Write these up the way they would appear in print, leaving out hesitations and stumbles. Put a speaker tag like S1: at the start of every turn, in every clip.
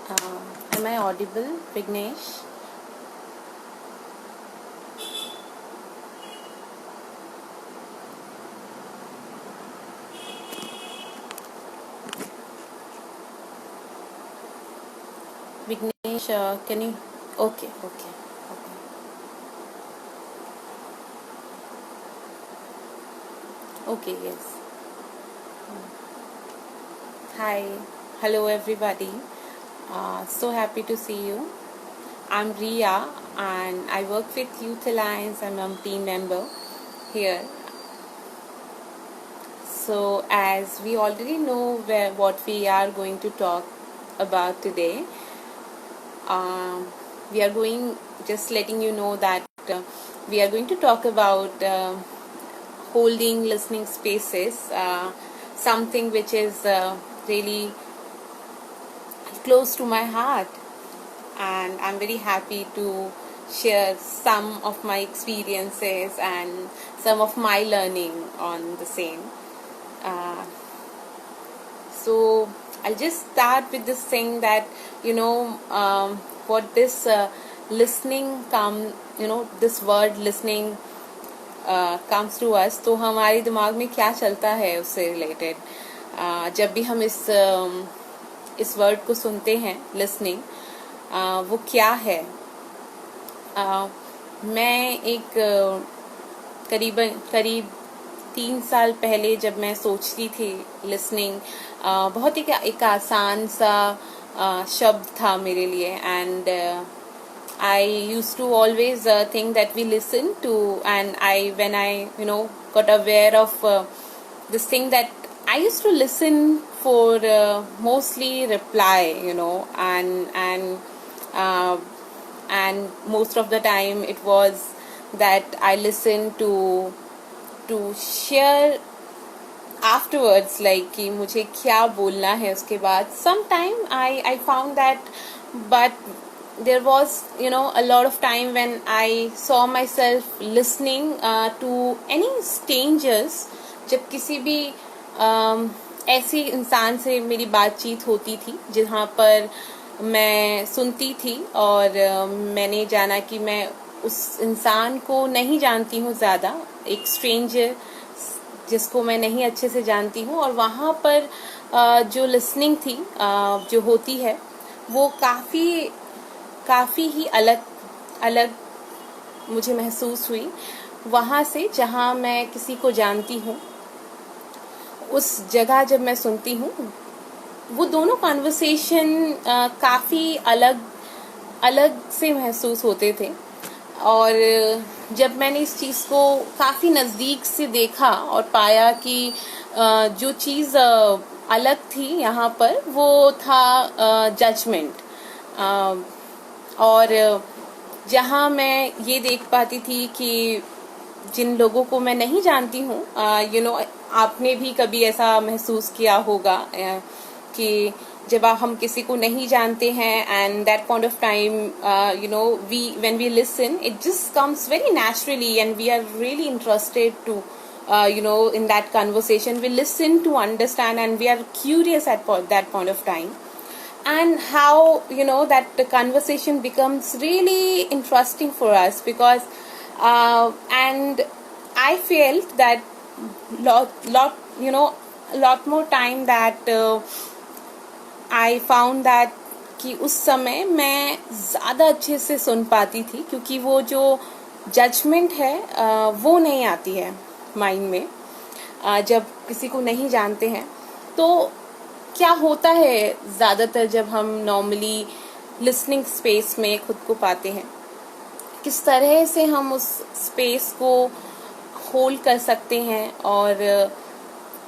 S1: Am I audible, Vignesh? Vignesh, can you? Okay, okay, okay. Okay, yes. Hi, hello everybody. So happy to see you. I'm Ria and I work with Youth Alliance. I'm a team member here. So, as we already know what we are going to talk about today, um, we are going, just letting you know that we are going to talk about holding listening spaces, something which is really close to my heart, and I'm very happy to share some of my experiences and some of my learning on the same. Uh, so I'll just start with this thing that what this listening come, this word listening comes to us, तो हमारे दिमाग में क्या चलता है उससे related जब भी हम इस वर्ड को सुनते हैं लिसनिंग, वो क्या है. मैं एक करीब 3 साल पहले जब मैं सोचती थी लिसनिंग, बहुत ही एक आसान सा शब्द था मेरे लिए. And I used to always think that we listen to, and when I got aware of this thing, that I used to listen for mostly reply, and most of the time it was that I listened to share afterwards, like कि मुझे क्या बोलना है उसके बाद. Sometime I found that, but there was a lot of time when I saw myself listening to any strangers. जब किसी भी ऐसी इंसान से मेरी बातचीत होती थी जहाँ पर मैं सुनती थी, और मैंने जाना कि मैं उस इंसान को नहीं जानती हूँ ज़्यादा, एक स्ट्रेंजर जिसको मैं नहीं अच्छे से जानती हूँ, और वहाँ पर जो लिसनिंग थी जो होती है वो काफ़ी ही अलग मुझे महसूस हुई वहाँ से जहाँ मैं किसी को जानती हूँ. उस जगह जब मैं सुनती हूँ, वो दोनों कन्वर्सेशन काफ़ी अलग से महसूस होते थे. और जब मैंने इस चीज़ को काफ़ी नज़दीक से देखा और पाया कि जो चीज़ अलग थी यहाँ पर, वो था जजमेंट. और जहाँ मैं ये देख पाती थी कि जिन लोगों को मैं नहीं जानती हूँ, आपने भी कभी ऐसा महसूस किया होगा कि जब हम किसी को नहीं जानते हैं, and that point of time when we listen, it just comes very naturally and we are really interested to in that conversation. We listen to understand and we are curious at that point of time, and how that the conversation becomes really interesting for us, because and I felt that a lot more time that I found that कि उस समय मैं ज़्यादा अच्छे से सुन पाती थी, क्योंकि वो जो जजमेंट है वो नहीं आती है माइंड में जब किसी को नहीं जानते हैं. तो क्या होता है ज़्यादातर जब हम नॉर्मली लिसनिंग स्पेस में खुद को पाते हैं, किस तरह से हम उस स्पेस को होल्ड कर सकते हैं, और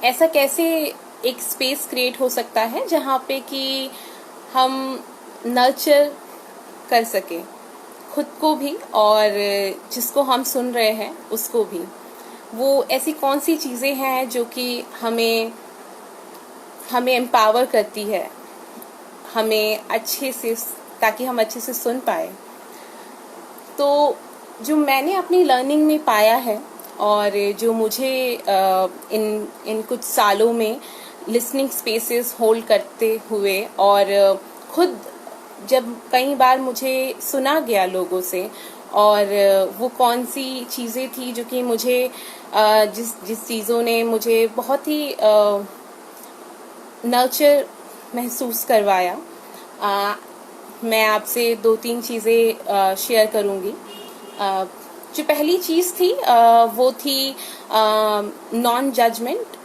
S1: ऐसा कैसे एक स्पेस क्रिएट हो सकता है जहाँ पे कि हम नर्चर कर सके खुद को भी और जिसको हम सुन रहे हैं उसको भी. वो ऐसी कौन सी चीज़ें हैं जो कि हमें एम्पावर करती है, हमें अच्छे से, ताकि हम अच्छे से सुन पाए. तो जो मैंने अपनी लर्निंग में पाया है, और जो मुझे इन कुछ सालों में लिसनिंग स्पेसेस होल्ड करते हुए और खुद जब कई बार मुझे सुना गया लोगों से, और वो कौन सी चीज़ें थी जो कि मुझे जिस जिस चीज़ों ने मुझे बहुत ही नर्चर महसूस करवाया, मैं आपसे 2-3 चीज़ें शेयर करूँगी। जो पहली चीज़ थी वो थी नॉन जजमेंट।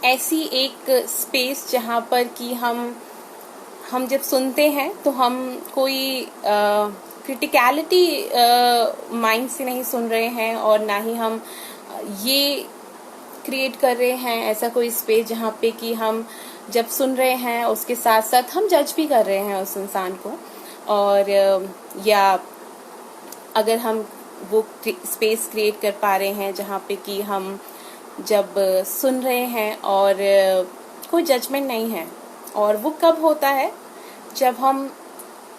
S1: ऐसी एक स्पेस जहाँ पर कि हम जब सुनते हैं तो हम कोई क्रिटिकलिटी माइंड से नहीं सुन रहे हैं, और ना ही हम ये क्रिएट कर रहे हैं ऐसा कोई स्पेस जहाँ पे कि हम जब सुन रहे हैं उसके साथ साथ हम जज भी कर रहे हैं उस इंसान को। और या अगर हम वो स्पेस क्रिएट कर पा रहे हैं जहाँ पे कि हम जब सुन रहे हैं और कोई जजमेंट नहीं है। और वो कब होता है? जब हम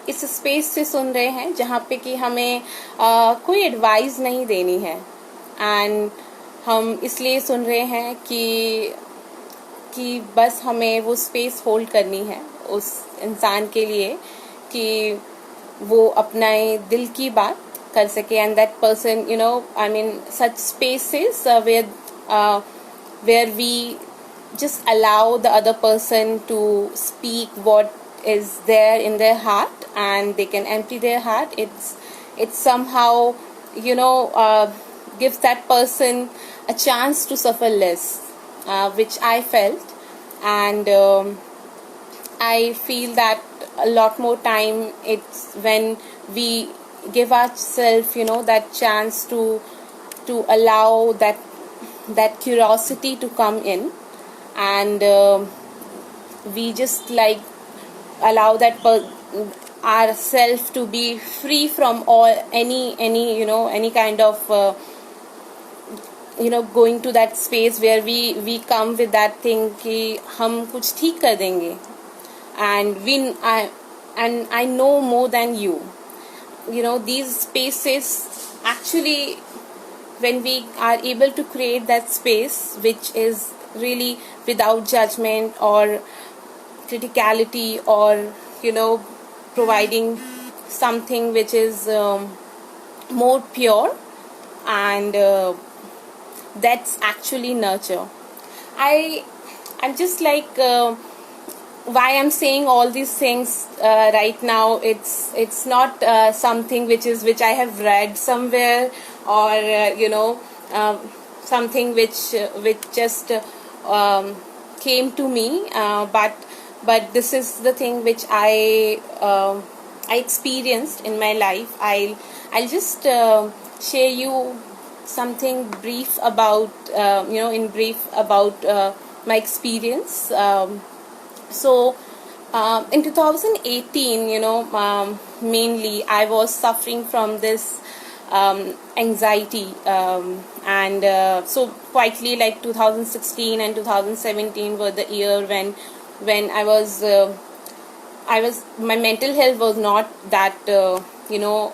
S1: इस स्पेस से सुन रहे हैं जहाँ पे कि हमें कोई एडवाइस नहीं देनी है, एंड हम इसलिए सुन रहे हैं कि बस हमें वो स्पेस होल्ड करनी है उस इंसान के लिए कि वो अपना दिल की बात कर सके। And that person, you know, I mean such spaces where we just allow the other person to speak what is there in their heart, and they can empty their heart. It's somehow, you know, gives that person a chance to suffer less, which I felt. And I feel that a lot more time it's when we give ourselves, you know, that chance to allow that curiosity to come in, and we just like allow that ourselves to be free from all any you know, any kind of you know, going to that space where we come with that thing कि हम कुछ ठीक कर देंगे, and I know more than you. You know, these spaces actually, when we are able to create that space which is really without judgment or criticality, or you know, providing something which is more pure, and that's actually nurture. I'm just like why I'm saying all these things right now. It's not something which I have read somewhere, or you know, something which just came to me, but this is the thing which I experienced in my life. I'll just share you something brief about you know, in brief about my experience. So in 2018, you know, mainly I was suffering from this anxiety, and so quietly, like 2016 and 2017 were the year when I was my mental health was not that you know,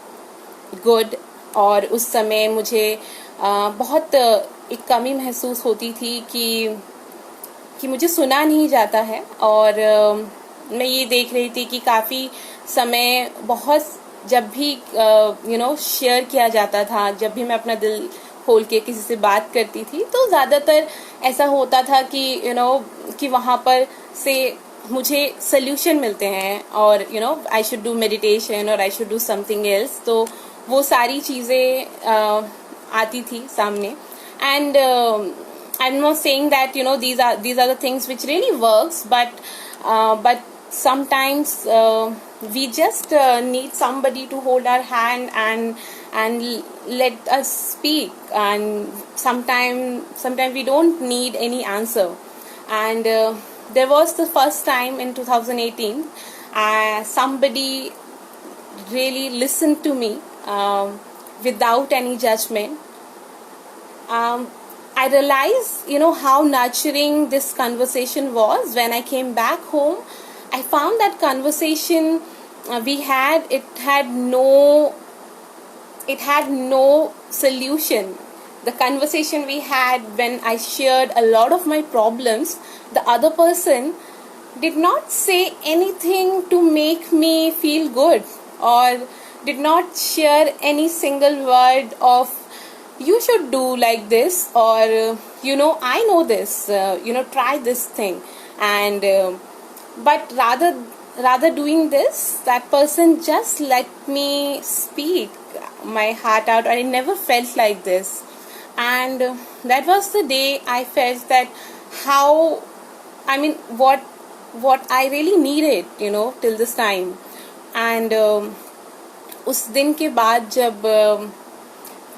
S1: good. और उस समय मुझे बहुत एक कमी महसूस होती थी कि मुझे सुना नहीं जाता है, और मैं ये देख रही थी कि काफ़ी समय बहुत जब भी यू नो, शेयर किया जाता था, जब भी मैं अपना दिल खोल के किसी से बात करती थी, तो ज़्यादातर ऐसा होता था कि यू नो, कि वहाँ पर से मुझे सोल्यूशन मिलते हैं, और you know, I should do meditation और I should do something else. तो वो सारी चीज़ें आती थी सामने, and I'm not saying that, you know, these are the things which really works, but sometimes we just need somebody to hold our hand and let us speak, and sometimes we don't need any answer. And there was the first time in 2018 somebody really listened to me without any judgment. I realized, you know, how nurturing this conversation was. When I came back home, I found that conversation we had, it had no solution. The conversation we had, when I shared a lot of my problems, the other person did not say anything to make me feel good, or did not share any single word of you should do like this, or I know this, try this thing. And but rather doing this, that person just let me speak my heart out. I never felt like this. And that was the day I felt that how, I mean, what I really needed, till this time. And उस दिन के बाद जब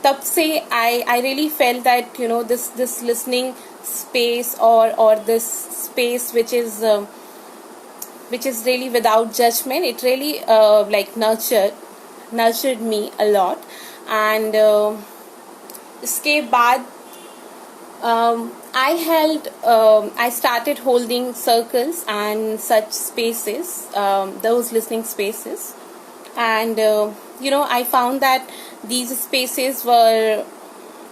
S1: तब से I really felt that this listening space, or this space which is really without judgment, it really like nurtured me a lot. And इसके बाद I started holding circles and such spaces, those listening spaces. And I found that these spaces were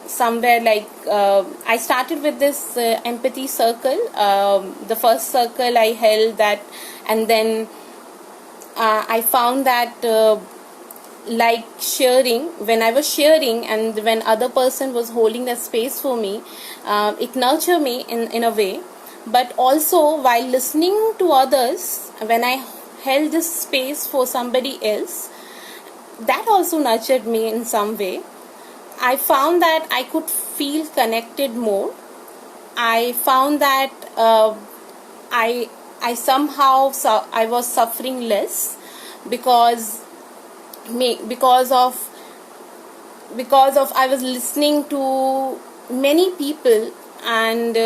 S1: somewhere like I started with this empathy circle. The first circle I held that, and then I found that like sharing, when I was sharing and when other person was holding that space for me, it nurtured me in a way. But also while listening to others, when I held this space for somebody else, that also nurtured me in some way. I found that I could feel connected more. I found that I somehow I was suffering less, because of I was listening to many people, and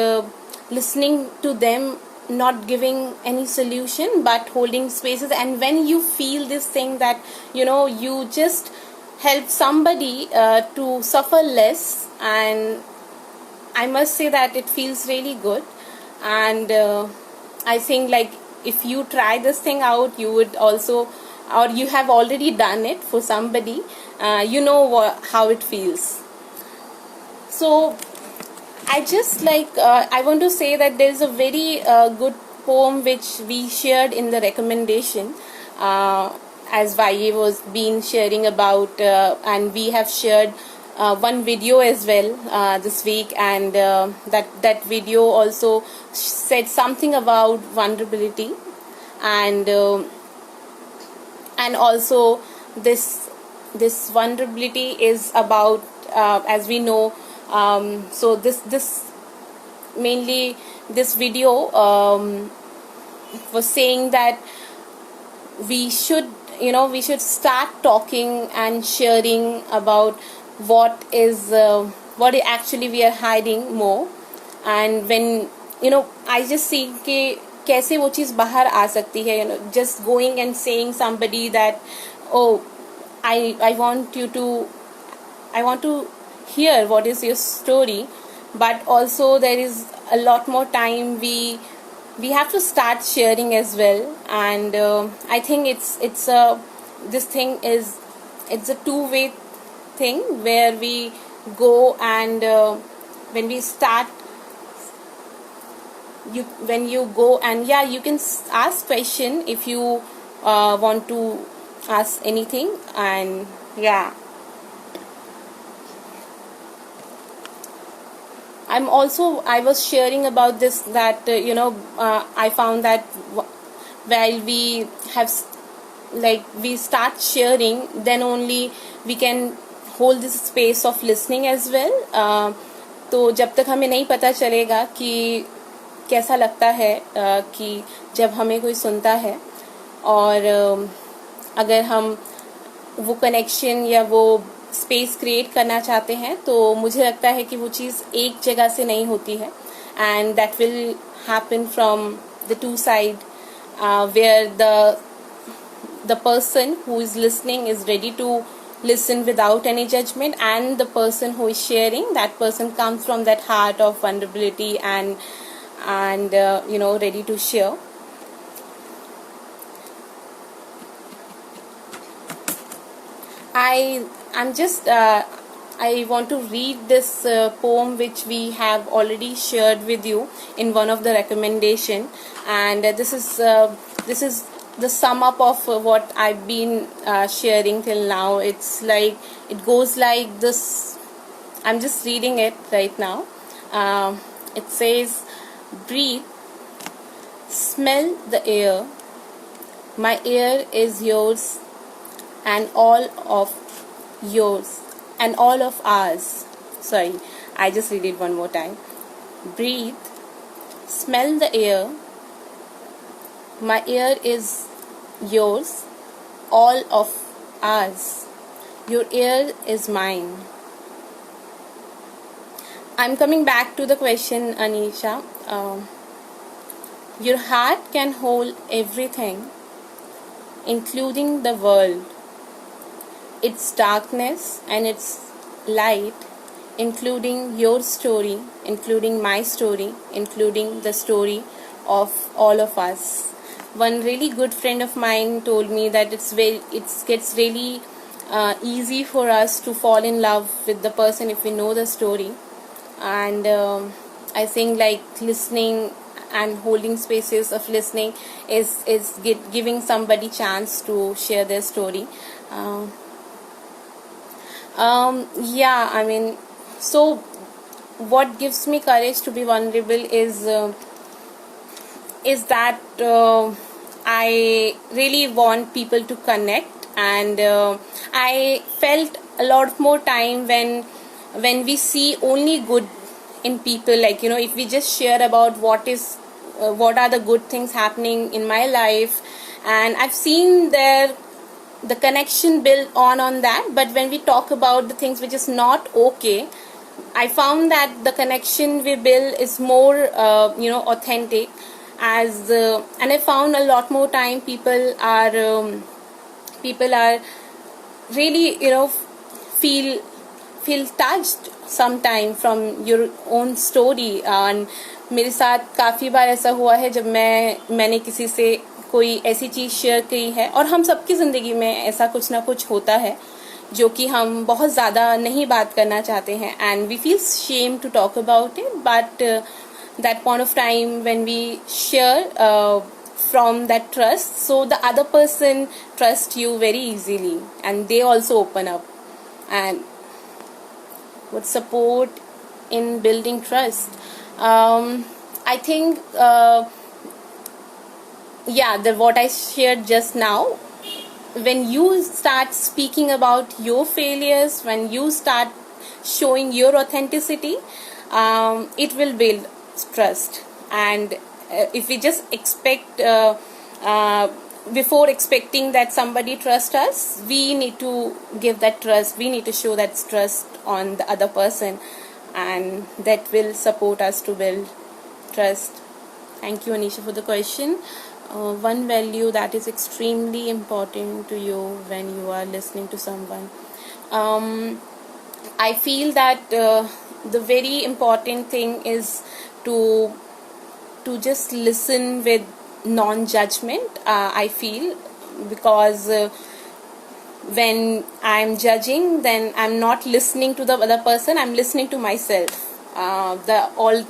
S1: listening to them, not giving any solution but holding spaces. And when you feel this thing that you just help somebody to suffer less, and I must say that it feels really good. And I think, like, if you try this thing out, you would also, or you have already done it for somebody, how it feels. So I just I want to say that there is a very good poem which we shared in the recommendation, as YA was been sharing about, and we have shared one video as well this week. And that video also said something about vulnerability, and also this vulnerability is about, as we know, so this mainly this video was saying that we should start talking and sharing about what actually we are hiding more. And when I just see कि कैसे वो चीज़ बाहर आ सकती है, just going and saying somebody that, oh, I want to hear what is your story. But also there is a lot more time we have to start sharing as well. And I think it's a two-way thing, where we go, and when we start, when you go, and you can ask question if you want to ask anything. And I was sharing about this, that I found that while we have we start sharing, then only we can hold this space of listening as well. तो जब तक हमें नहीं पता चलेगा कि कैसा लगता है कि जब हमें कोई सुनता है, और अगर हम वो कनेक्शन या वो स्पेस क्रिएट करना चाहते हैं, तो मुझे लगता है कि वो चीज़ एक जगह से नहीं होती है. And that will happen from the two side, where the person who is listening is ready to listen without any judgment, and the person who is sharing, that person comes from that heart of vulnerability and ready to share. I'm just I want to read this poem which we have already shared with you in one of the recommendation, and this is the sum up of what I've been sharing till now. It's like, it goes like this. I'm just reading it right now. It says, breathe, smell the air. My air is yours and all of yours and all of ours. Sorry, I just read it one more time. Breathe, smell the air. My air is yours, all of ours. Your air is mine. I'm coming back to the question, Anisha. Your heart can hold everything, including the world, its darkness and its light, including your story, including my story, including the story of all of us. One really good friend of mine told me that it gets really easy for us to fall in love with the person if we know the story. And I think like listening and holding spaces of listening is giving somebody chance to share their story. Yeah, I mean, so what gives me courage to be vulnerable is that I really want people to connect, and I felt a lot more time when we see only good in people, like, you know, if we just share about what are the good things happening in my life, and I've seen the connection built on that, but when we talk about the things which is not okay, I found that the connection we build is more authentic, and I found a lot more time people are really, you know, feel touched sometime from your own story. And मेरे साथ काफ़ी बार ऐसा हुआ है जब मैंने किसी से कोई ऐसी चीज़ शेयर की है, और हम सबकी ज़िंदगी में ऐसा कुछ ना कुछ होता है जो कि हम बहुत ज़्यादा नहीं बात करना चाहते हैं, and we feel shame to talk about it, but that point of time when we share from that trust, so the other person trusts you very easily and they also open up. And what support in building trust? I think what I shared just now, when you start speaking about your failures, when you start showing your authenticity, it will build trust. And if we just expect before expecting that somebody trust us, we need to give that trust, we need to show that trust on the other person, and that will support us to build trust. Thank you, Anisha, for the question. One value that is extremely important to you when you are listening to someone. I feel that the very important thing is to just listen with non-judgment. I feel, because when I'm judging, then I'm not listening to the other person, I'm listening to myself. The all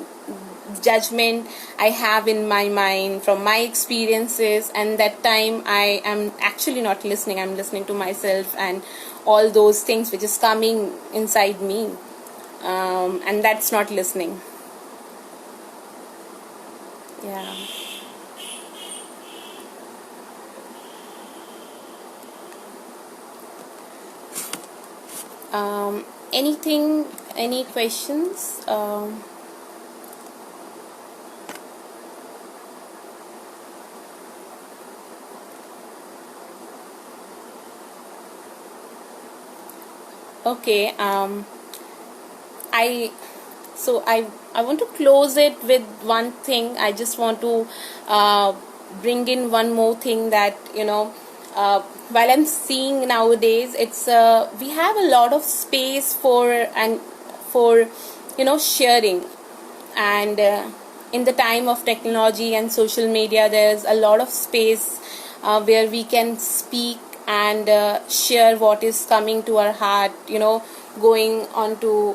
S1: judgment I have in my mind from my experiences, and that time I am actually not listening, I'm listening to myself and all those things which is coming inside me, and that's not listening. Yeah. Any questions? Okay. I want to close it with one thing. I just want to bring in one more thing, that while I'm seeing nowadays, it's we have a lot of space for sharing, and in the time of technology and social media, there's a lot of space where we can speak and share what is coming to our heart. going onto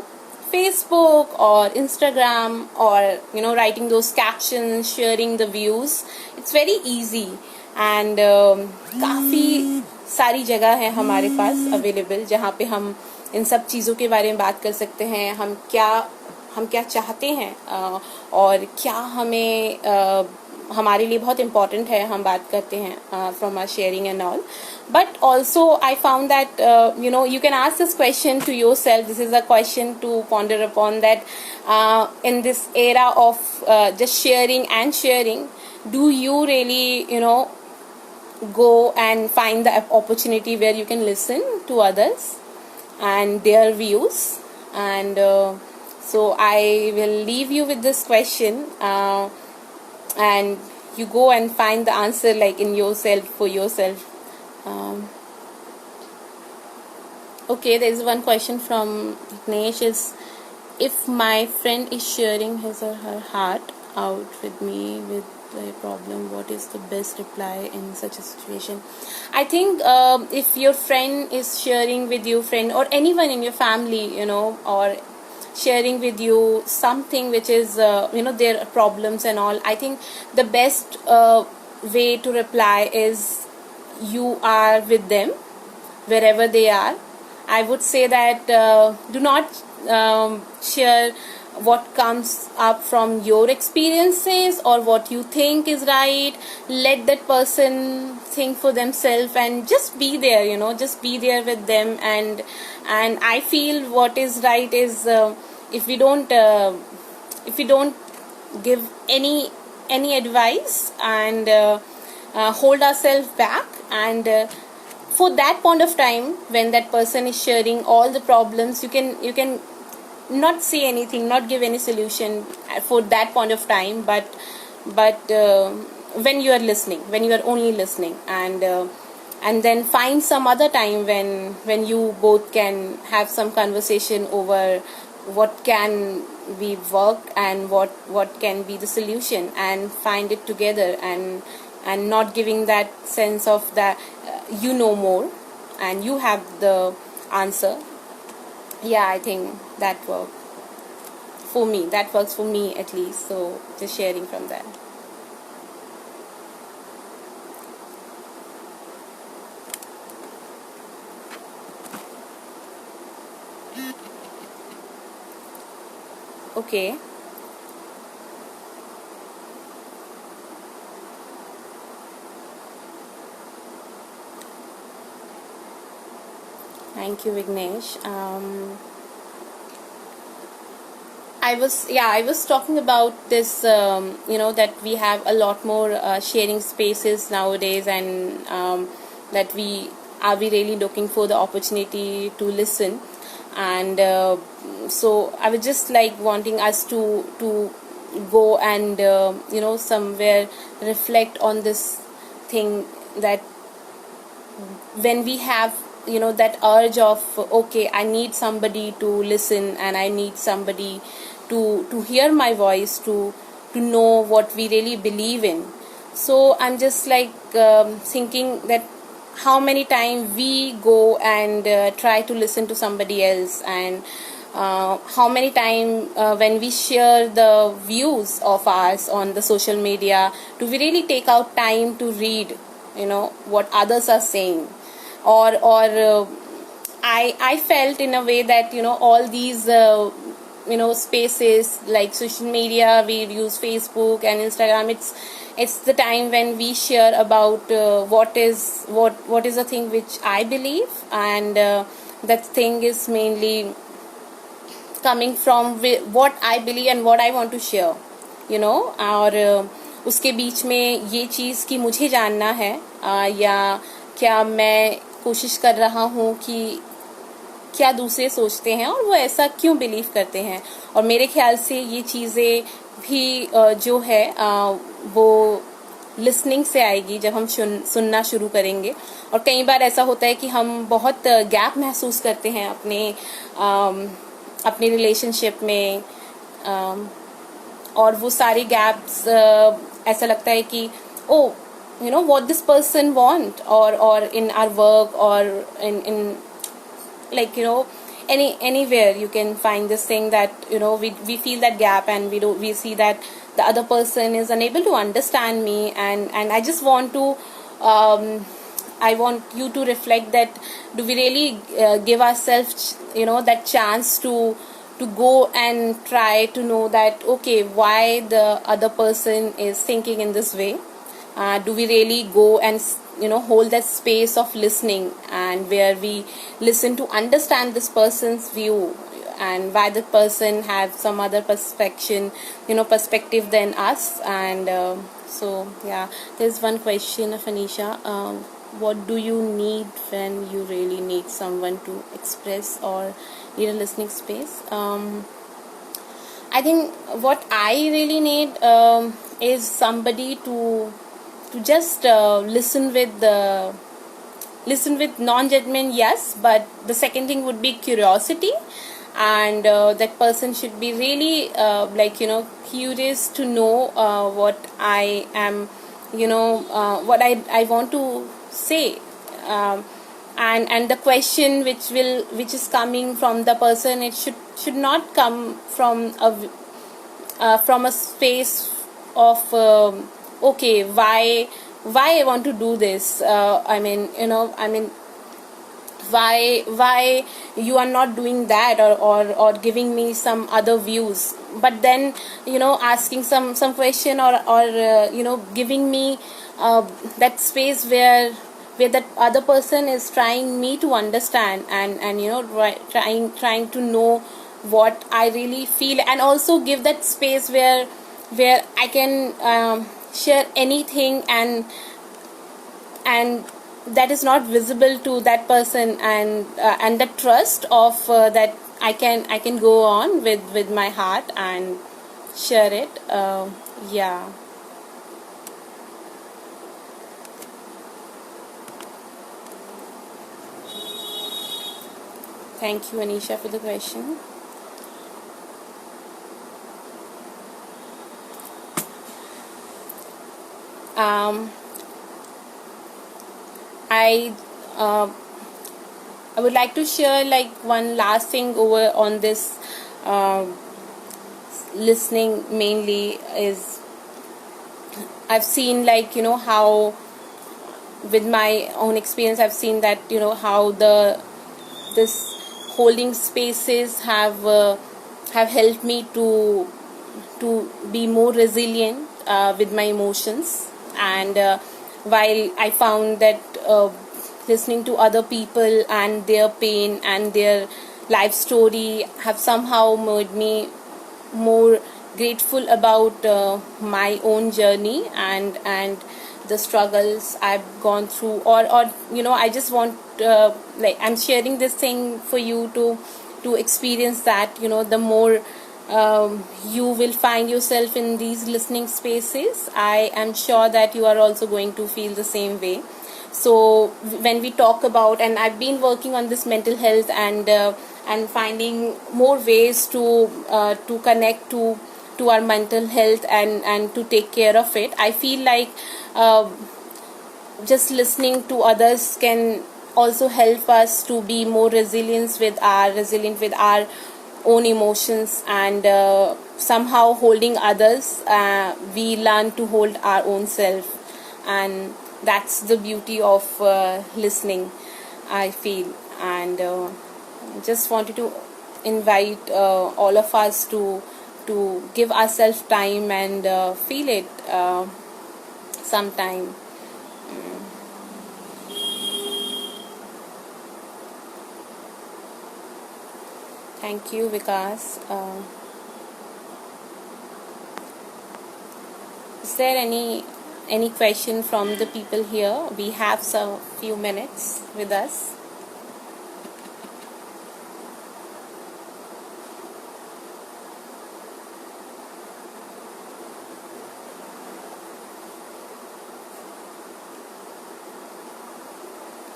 S1: Facebook or Instagram, or writing those captions, sharing the views. It's very easy, and काफ़ी सारी जगह है हमारे पास available जहाँ पे हम इन सब चीज़ों के बारे में बात कर सकते हैं. हम क्या चाहते हैं और क्या हमें हमारे लिए बहुत इम्पोर्टेंट है, हम बात करते हैं from our sharing and all. But also I found that you can ask this question to yourself. This is a question to ponder upon, that in this era of just sharing, do you really go and find the opportunity where you can listen to others and their views? And so I will leave you with this question, and you go and find the answer like in yourself, for yourself. Okay, there is one question from Vignesh, is if my friend is sharing his or her heart out with me with a problem, what is the best reply in such a situation? I think if your friend is sharing with you, friend or anyone in your family, or sharing with you something which is their problems and all, I think the best way to reply is you are with them wherever they are. I would say that do not share what comes up from your experiences or what you think is right. Let that person think for themselves, and just be there, just be there with them. And I feel what is right is if we don't give any advice and hold ourselves back, and for that point of time when that person is sharing all the problems, you can not say anything, not give any solution for that point of time, but when you are listening, when you are only listening, and then find some other time when you both can have some conversation over what can be worked and what can be the solution, and find it together, and not giving that sense of that you know more and you have the answer. Yeah, I think that works for me at least. So just sharing from that. Okay. Thank you, Vignesh. I was talking about this, that we have a lot more sharing spaces nowadays, and that we really looking for the opportunity to listen. And so I was just like wanting us to go and somewhere reflect on this thing, that when we have that urge of, okay, I need somebody to listen, and I need somebody to hear my voice, to know what we really believe in. So I'm just like thinking that how many times we go and try to listen to somebody else, and how many times when we share the views of ours on the social media, do we really take out time to read what others are saying? Or I felt in a way that all these spaces like social media, we use Facebook and Instagram, it's the time when we share about what is the thing which I believe, and that thing is mainly coming from what I believe and what I want to share, और उसके बीच में ये चीज़ कि मुझे जानना है, या क्या मैं कोशिश कर रहा हूँ कि क्या दूसरे सोचते हैं और वो ऐसा क्यों बिलीव करते हैं. और मेरे ख्याल से ये चीज़ें भी जो है वो लिसनिंग से आएगी जब हम सुनना शुरू करेंगे. और कई बार ऐसा होता है कि हम बहुत गैप महसूस करते हैं अपने रिलेशनशिप में, और वो सारे गैप्स ऐसा लगता है कि ओ what this person want, or in our work, or in like anywhere you can find this thing that we feel that gap, and we see that the other person is unable to understand me, and I just want to I want you to reflect that, do we really give ourselves that chance to go and try to know that, okay, why the other person is thinking in this way? Do we really go and hold that space of listening, and where we listen to understand this person's view, and why the person have some other perspective than us? And so yeah, there's one question of Anisha. What do you need when you really need someone to express or need a listening space? I think what I really need is somebody to just listen with non-judgment, yes, but the second thing would be curiosity, and that person should be really curious to know what I am, what I want to say, and the question which is coming from the person, it should not come from a space of okay, why I want to do this, why you are not doing that, or giving me some other views, but then asking some question, or giving me that space where that other person is trying me to understand, and trying to know what I really feel, and also give that space where I can share anything, and that is not visible to that person, and the trust of that I can go on with my heart and share it. Yeah. Thank you, Anisha, for the question. um, I I would like to share like one last thing over on this uh, listening mainly is, I've seen how, with my own experience, I've seen that how this holding spaces have helped me to be more resilient with my emotions, and while I found that listening to other people and their pain and their life story have somehow made me more grateful about my own journey, and the struggles I've gone through, or I just want I'm sharing this thing for you to experience that, the more you will find yourself in these listening spaces, I am sure that you are also going to feel the same way. So when we talk about, and I've been working on this mental health, and finding more ways to connect to our mental health, and to take care of it, I feel like uh, just listening to others can also help us to be more resilient with our own emotions, and somehow holding others, we learn to hold our own self, and that's the beauty of listening, I feel. And just wanted to invite all of us to give ourselves time, and feel it sometime. Thank you, Vikas. Is there any question from the people here? We have some few minutes with us.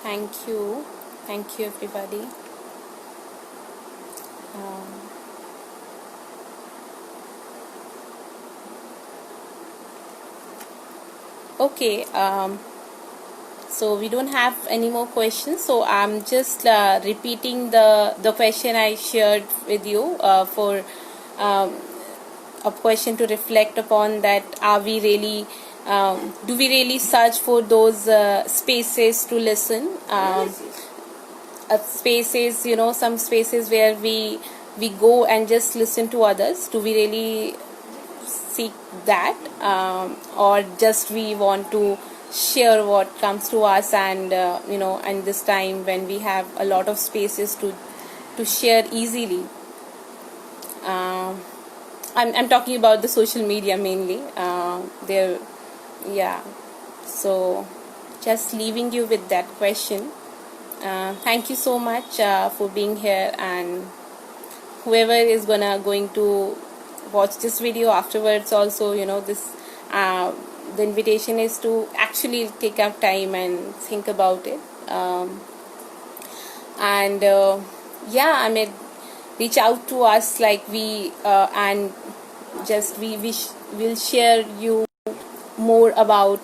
S1: Thank you everybody. um, okay. So we don't have any more questions, so I'm just repeating the question I shared with you for um, a question to reflect upon, that are we really do we really search for those spaces to listen, spaces, some spaces where we go and just listen to others. Do we really seek that, or just we want to share what comes to us, and and this time when we have a lot of spaces to share easily. um, I'm talking about the social media mainly. There, yeah. So, just leaving you with that question. Thank you so much for being here, and whoever is going to watch this video afterwards also, this the invitation is to actually take up time and think about it. And yeah, I mean, reach out to us, like we and just will share you more about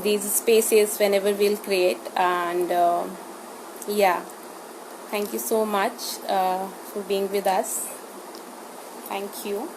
S1: these spaces whenever we'll create. And yeah, thank you so much for being with us. Thank you.